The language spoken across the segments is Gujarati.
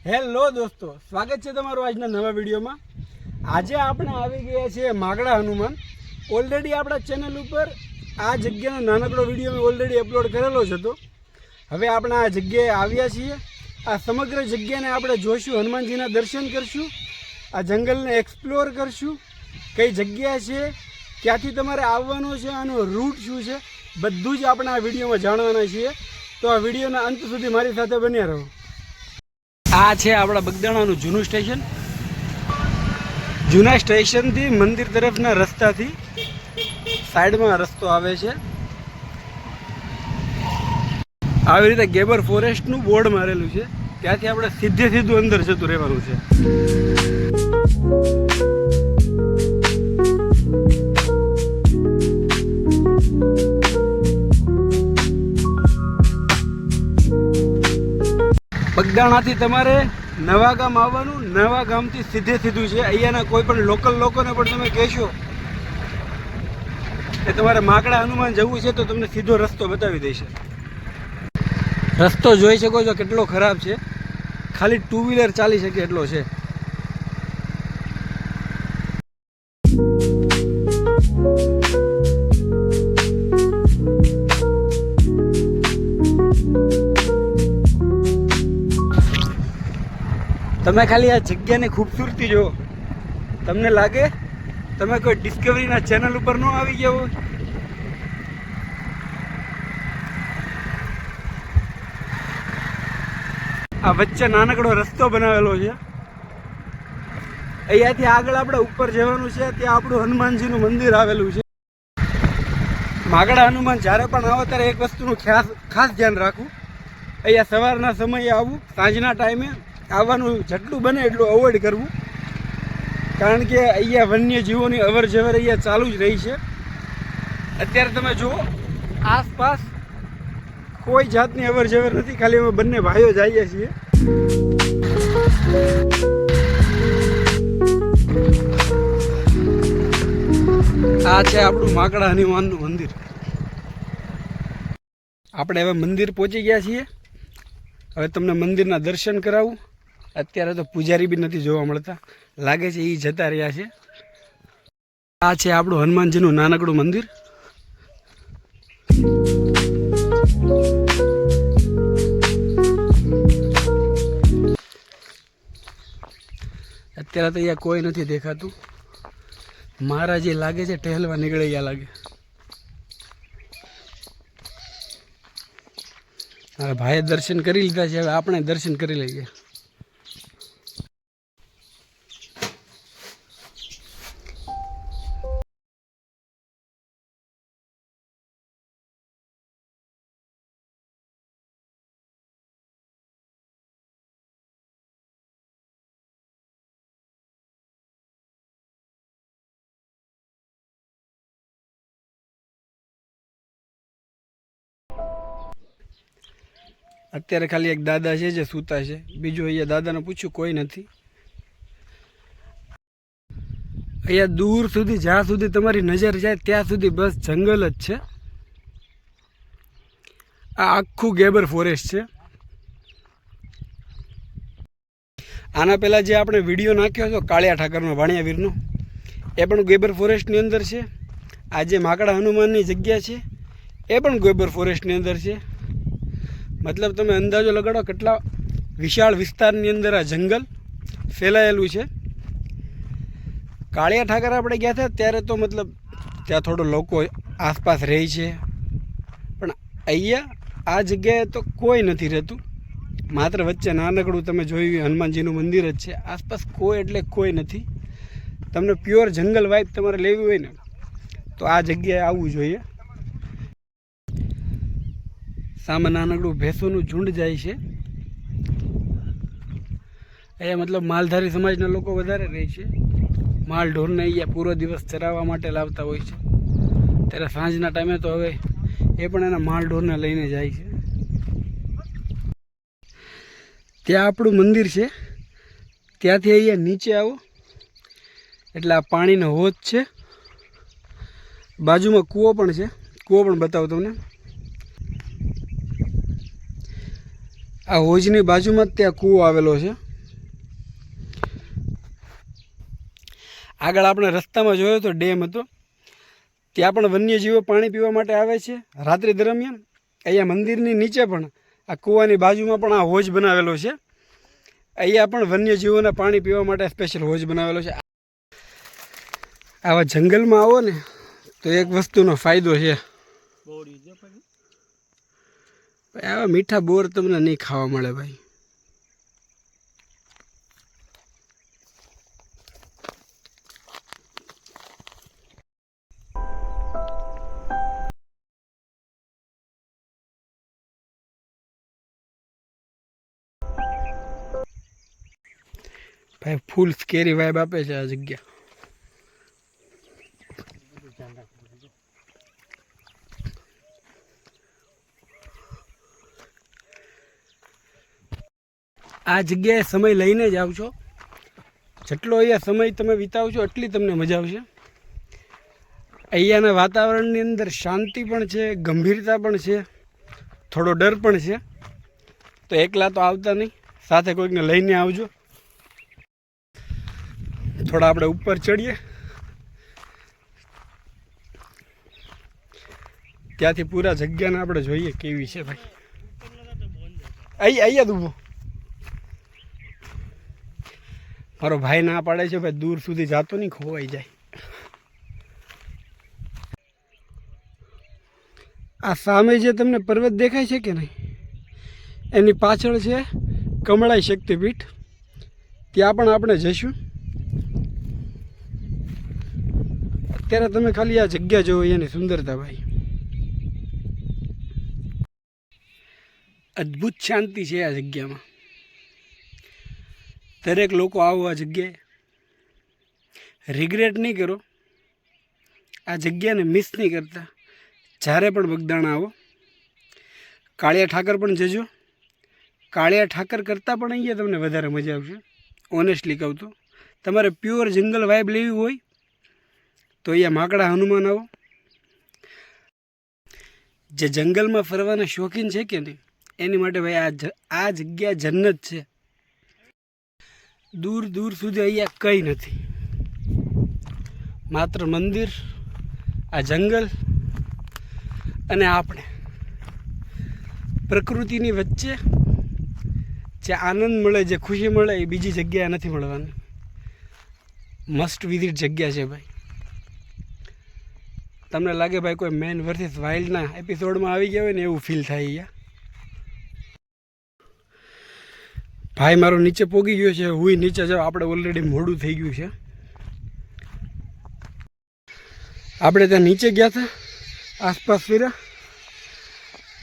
હેલો દોસ્તો, સ્વાગત છે તમારું આજના નવા વિડીયોમાં। આજે આપણે આવી ગયા છીએ માગડા હનુમાન। ઓલરેડી આપણા ચેનલ ઉપર આ જગ્યાનો નાનકડો વિડીયો મેં ઓલરેડી અપલોડ કરેલો જ હતો। હવે આપણે આ જગ્યાએ આવ્યા છીએ। આ સમગ્ર જગ્યાને આપણે જોઈશું, હનુમાનજીના દર્શન કરશું, આ જંગલને એક્સપ્લોર કરશું, કઈ જગ્યા છે, ક્યાંથી તમારે આવવાનું છે, આનો રૂટ શું છે, બધું જ આપણે આ વિડીયોમાં જાણવાના છીએ। તો આ વિડીયોના અંત સુધી મારી સાથે બન્યા રહો। આ છે આપણા બગદાણાનું જૂનું સ્ટેશન। જૂના સ્ટેશનથી મંદિર તરફના રસ્તાથી સાઈડમાં રસ્તો આવે છે। આવી રીતે ગેબર ફોરેસ્ટનું બોર્ડ મારેલું છે, ત્યાંથી આપણે સીધું અંદર જતું રહેવાનું છે। બગદાણાથી તમારે નવા ગામ આવવાનું, નવા ગામથી સીધું છે। અહીંયાના કોઈ પણ લોકલ લોકોને પણ તમે કહેશો કે તમારે માગડા હનુમાન જવું છે તો તમને સીધો રસ્તો બતાવી દેશે। રસ્તો જોઈ શકો છો કેટલો ખરાબ છે, ખાલી 2 વ્હીલર ચાલી શકે એટલો છે। તમે ખાલી આ જગ્યાની ખૂબસૂરતી જુઓ, તમને લાગે તમે કોઈ ડિસ્કવરીના ચેનલ ઉપર ન આવી ગયા હોય। આ વચ્ચે નાનકડો રસ્તો બનાવેલો છે, અહીંયાથી આગળ આપણે ઉપર જવાનું છે। ત્યાં આપણું હનુમાનજીનું મંદિર આવેલું છે। માગડા હનુમાન જ્યારે પણ આવો ત્યારે એક વસ્તુનું ખાસ ધ્યાન રાખવું, અહીંયા સવારના સમયે આવવું, સાંજના ટાઈમે આવવાનું જેટલું બને એટલું અવોઇડ કરવું, કારણ કે અહીંયા વન્યજીવોની અવર જવર અહીંયા ચાલુ જ રહી છે। અત્યારે તમે જુઓ આસપાસ કોઈ જાતની અવર જવર નથી, ખાલી અમે બંને ભાઈઓ જઈએ છીએ। આ છે આપણું માગડા હનુમાનનું મંદિર। આપણે હવે મંદિર પહોંચી ગયા છીએ। હવે તમને મંદિરના દર્શન કરાવું। અત્યારે તો પૂજારી બી નથી જોવા મળતા, લાગે છે એ જતા રહ્યા છે। આ છે આપણું હનુમાનજીનું નાનકડું મંદિર। અત્યારે તો અહીંયા કોઈ નથી દેખાતું। મહારાજી લાગે છે ટહેલવા નીકળી ગયા લાગે। હવે ભાઈએ દર્શન કરી લીધા છે, હવે આપણે દર્શન કરી લઈએ। અત્યારે ખાલી એક દાદા છે જે સૂતા છે, બીજું અહીંયા દાદાને પૂછ્યું કોઈ નથી। અહીંયા દૂર સુધી જ્યાં સુધી તમારી નજર જાય ત્યાં સુધી બસ જંગલ જ છે। આ આખું ગેબર ફોરેસ્ટ છે। આના પહેલાં જે આપણે વિડીયો નાખ્યો હતો કાળિયા ઠાકરનો, વાણિયાવીરનો, એ પણ ગેબર ફોરેસ્ટની અંદર છે। આ જે માકડા હનુમાનની જગ્યા છે એ પણ ગેબર ફોરેસ્ટની અંદર છે। મતલબ તમે અંદાજો લગાડો કેટલા વિશાળ વિસ્તારની અંદર આ જંગલ ફેલાયેલું છે। કાળિયા ઠાકર આપણે ગયા હતા ત્યારે તો મતલબ ત્યાં થોડો લોકો આસપાસ રહે છે, પણ અહીંયા આ જગ્યાએ તો કોઈ નથી રહેતું। માત્ર વચ્ચે નાનકડું તમે જોયું હનુમાનજીનું મંદિર જ છે, આસપાસ કોઈ એટલે કોઈ નથી। તમને પ્યોર જંગલ વાઇબ તમારે લેવી હોય ને તો આ જગ્યાએ આવવું જોઈએ। સામે નાનકડું ભેંસોનું ઝુંડ જાય છે। અહીંયા મતલબ માલધારી સમાજના લોકો વધારે રહે છે। માલ ઢોરને અહીંયા પૂરો દિવસ ચરાવવા માટે લાવતા હોય છે, ત્યારે સાંજના ટાઈમે તો હવે એ પણ એના માલ ઢોરને લઈને જાય છે। ત્યાં આપણું મંદિર છે, ત્યાંથી અહીંયા નીચે આવો એટલે આ પાણીનો હોજ છે, બાજુમાં કૂવો પણ છે। કૂવો પણ બતાવું તમને। આ હોજની બાજુમાં જ ત્યાં કૂવો આવેલો છે। આગળ આપણે રસ્તામાં જોયો તો ડેમ હતો, ત્યાં પણ વન્યજીવો પાણી પીવા માટે આવે છે રાત્રિ દરમિયાન. અહીંયા મંદિરની નીચે પણ આ કૂવાની બાજુમાં પણ આ હોજ બનાવેલો છે. અહીંયા પણ વન્યજીવોના પાણી પીવા માટે સ્પેશિયલ હોજ બનાવેલો છે. આવા જંગલમાં આવો ને તો એક વસ્તુનો ફાયદો છે, આવા મીઠા બોર તમને નહીં ખાવા મળે ભાઈ. ભાઈ ફૂલ સ્કેરી વાઇબ આપે છે આ જગ્યા. આ જગ્યાએ સમય લઈને જ આવશો. જેટલો અહીંયા સમય તમે વિતાવશો એટલી તમને મજા આવશે. અહીંયાના વાતાવરણની અંદર શાંતિ પણ છે, ગંભીરતા પણ છે, થોડો ડર પણ છે. તો એકલા તો આવતા નહીં, સાથે કોઈકને લઈને આવજો. થોડા આપણે ઉપર ચડીએ, ત્યાંથી પૂરા જગ્યાને આપણે જોઈએ કેવી છે ભાઈ. અહીંયા જ ઊભો મારો ભાઈ ના પાડે છે ભાઈ, દૂર સુધી જાતો નહીં, ખોવાઈ જાય. આ સામે જે તમને પર્વત દેખાય છે કે નહીં, એની પાછળ છે કમળાઈ શક્તિપીઠ. ત્યાં પણ આપણે જઈશું. અત્યારે તમે ખાલી આ જગ્યા જોવો એની સુંદરતા ભાઈ. અદ્ભુત શાંતિ છે આ જગ્યામાં. દરેક લોકો આવો આ જગ્યાએ, રિગ્રેટ નહીં કરો, આ જગ્યાને મિસ નહીં કરતા. જ્યારે પણ બગદાણા આવો, કાળિયા ઠાકર પણ જજો. કાળિયા ઠાકર કરતાં પણ અહીંયા તમને વધારે મજા આવશે. ઓનેસ્ટલી કહું તો તમારે પ્યોર જંગલ વાઇબ લેવી હોય તો અહીંયા માકડા હનુમાન આવો. જે જંગલમાં ફરવાના શોખીન છે કે નહીં, એની માટે ભાઈ આ જગ્યા જન્નત છે. દૂર દૂર સુધી અહીંયા કંઈ નથી, માત્ર મંદિર, આ જંગલ અને આપણે. પ્રકૃતિની વચ્ચે જે આનંદ મળે, જે ખુશી મળે, એ બીજી જગ્યાએ નથી મળવાની. મસ્ટ વિઝિટ જગ્યા છે ભાઈ. તમને લાગે ભાઈ કોઈ મેન વર્સિસ વાઇલ્ડના એપિસોડમાં આવી ગયા હોય ને એવું ફીલ થાય અહીંયા. ભાઈ મારો નીચે પોગી ગયો છે, હું નીચે જાઉં. આપણે ઓલરેડી મોડું થઈ ગયું છે. આપણે ત્યાં નીચે ગયા હતા, આસપાસ ફર્યા,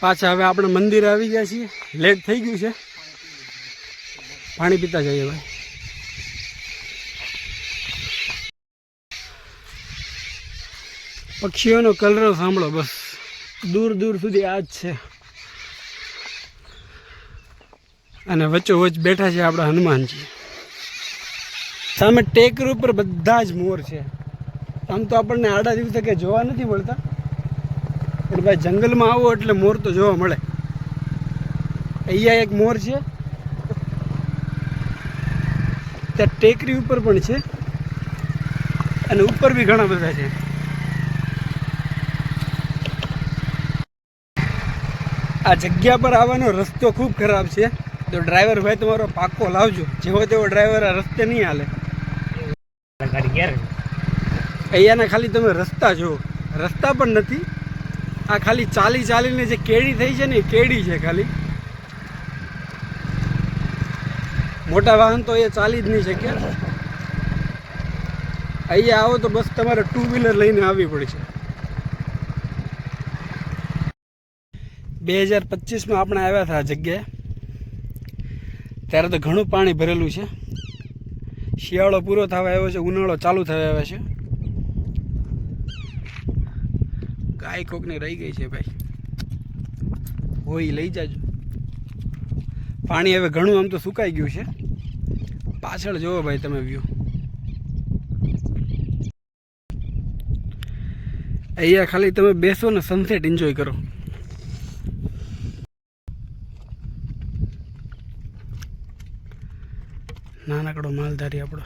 પાછા હવે આપણે મંદિર આવી ગયા છીએ. લેટ થઈ ગયું છે, પાણી પીતા જઈએ ભાઈ. પક્ષીઓનો કલરવ સાંભળો, બસ દૂર દૂર સુધી આ જ છે. અને વચ્ચોવચ્ચ બેઠા છે આપણા હનુમાનજી. સામે ટેકર ઉપર બધા જ મોર છે. આમ તો આપણને આડા દિવસે કે જોવા નથી મળતા, પણ ભાઈ જંગલમાં આવો એટલે મોર તો જોવા મળે. અહીંયા એક મોર છે, ત્યાં ટેકરી ઉપર પણ છે, અને ઉપર બી ઘણા બધા છે. આ જગ્યા પર આવવાનો રસ્તો ખૂબ ખરાબ છે, તો ડ્રાઈવર ભાઈ તમારો પાક્કો લાવજો. જેવો તેવો ડ્રાઈવર આ રસ્તે નહીં હાલે. અહીંયાના ખાલી તમે રસ્તા જુઓ, રસ્તા પણ નથી. આ ખાલી ચાલી ચાલીને જે કેડી થઈ છે ને, એ કેડી છે ખાલી. મોટા વાહન તો એ ચાલી જ નહીં શકે. અહીંયા આવો તો બસ તમારે 2 વ્હીલર લઈને આવવી પડશે. 2025માં આપણે આવ્યા હતા આ જગ્યાએ, ત્યારે તો ઘણું પાણી ભરેલું છે. શિયાળો પૂરો થવા આવ્યો છે, ઉનાળો ચાલુ થવા આવ્યો છે. ગાય કોકની રહી ગઈ છે ભાઈ, હોય લઈ જાજો. પાણી હવે ઘણું આમ તો સુકાઈ ગયું છે. પાછળ જોવો ભાઈ તમે વ્યૂ. અહીંયા ખાલી તમે બેસો ને સનસેટ એન્જોય કરો. નાનકડો માલધારી આપણો.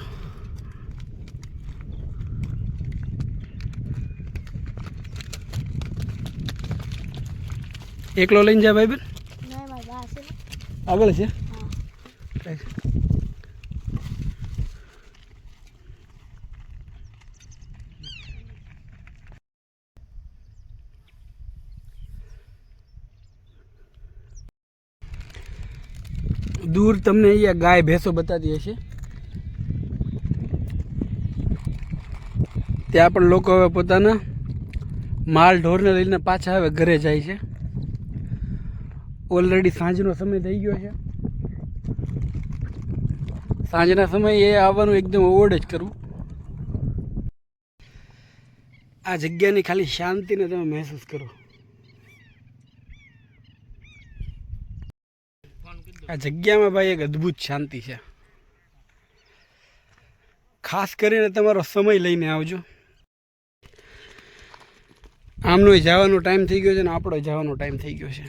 એકલો લઈને જા ભાઈ બેન ના મારા બા છે ને. આગળ છે હા દૂર તમને અહીંયા ગાય ભેંસો બતાતી હશે. ત્યાં પણ લોકો હવે પોતાના માલ ઢોરને લઈને પાછા હવે ઘરે જાય છે. ઓલરેડી સાંજનો સમય થઈ ગયો છે. સાંજના સમયે એ આવવાનું એકદમ અવોઇડ જ કરવું. આ જગ્યાની ખાલી શાંતિને તમે મહેસૂસ કરો. આ જગ્યામાં ભાઈ એક અદ્ભુત શાંતિ છે. ખાસ કરીને તમારો સમય લઈને આવજો. આમનો જવાનો ટાઈમ થઈ ગયો છે ને આપણો જવાનો ટાઈમ થઈ ગયો છે.